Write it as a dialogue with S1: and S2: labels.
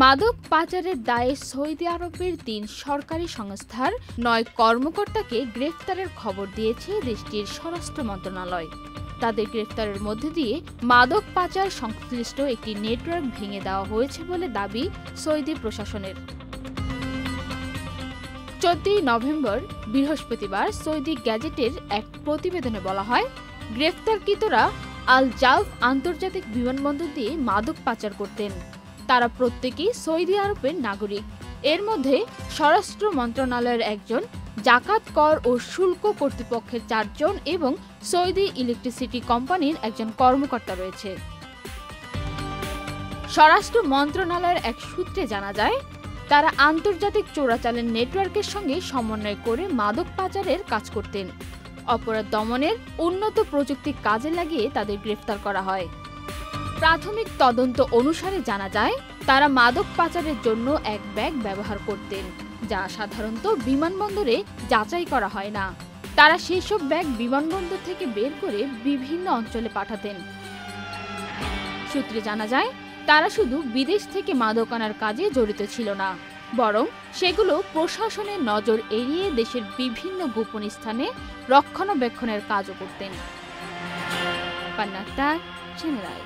S1: মাদক পাচারের দায়ে সৌদি আরবের ৩ সরকারি সংস্থার ৯ কর্মকর্তাকে গ্রেফতারের খবর দিয়েছে দেশটির স্বরাষ্ট্র মন্ত্রণালয়। তাদের গ্রেফতারের মধ্যে দিয়ে মাদক পাচার সংশ্লিষ্ট একটি নেটওয়ার্ক ভেঙে দেওয়া হয়েছে বলে দাবি সৌদি প্রশাসনের। ১৪ নভেম্বর বৃহস্পতিবার সৌদি গ্যাজেটের এক প্রতিবেদনে বলা হয়, গ্রেফতারকৃতরা আল জাউফ আন্তর্জাতিক বিমানবন্দর দিয়ে মাদক পাচার করতেন। তারা প্রত্যেকেই সৌদি আরবের নাগরিক। এর মধ্যে স্বরাষ্ট্র মন্ত্রণালয়ের একজন, জাকাত কর ও শুল্ক কর্তৃপক্ষের ৪ জন এবং সৌদি ইলেকট্রিসিটি কোম্পানির একজন কর্মকর্তা রয়েছে। স্বরাষ্ট্র মন্ত্রণালয়ের এক সূত্রে জানা যায়, তারা আন্তর্জাতিক চোরাচালান নেটওয়ার্কের সঙ্গে সমন্বয় করে মাদক পাচারের কাজ করতেন। অপরাধ দমনের উন্নত প্রযুক্তি কাজে লাগিয়ে তাদের গ্রেফতার করা হয়। প্রাথমিক তদন্ত অনুসারে জানা যায়, তারা মাদক পাচারের জন্য এক ব্যাগ ব্যবহার করতেন, যা সাধারণত বিমানবন্দরে যাচাই করা হয় না। তারা সেসব ব্যাগ বিমানবন্দর থেকে বের করে বিভিন্ন অঞ্চলে পাঠাতেন। সূত্রে জানা যায়, তারা শুধু বিদেশ থেকে মাদক আনার কাজে জড়িত ছিল না, বরং সেগুলো প্রশাসনের নজর এড়িয়ে দেশের বিভিন্ন গোপন স্থানে রক্ষণাবেক্ষণের কাজও করতেন। পান্না আক্তার, চ্যানেল আই।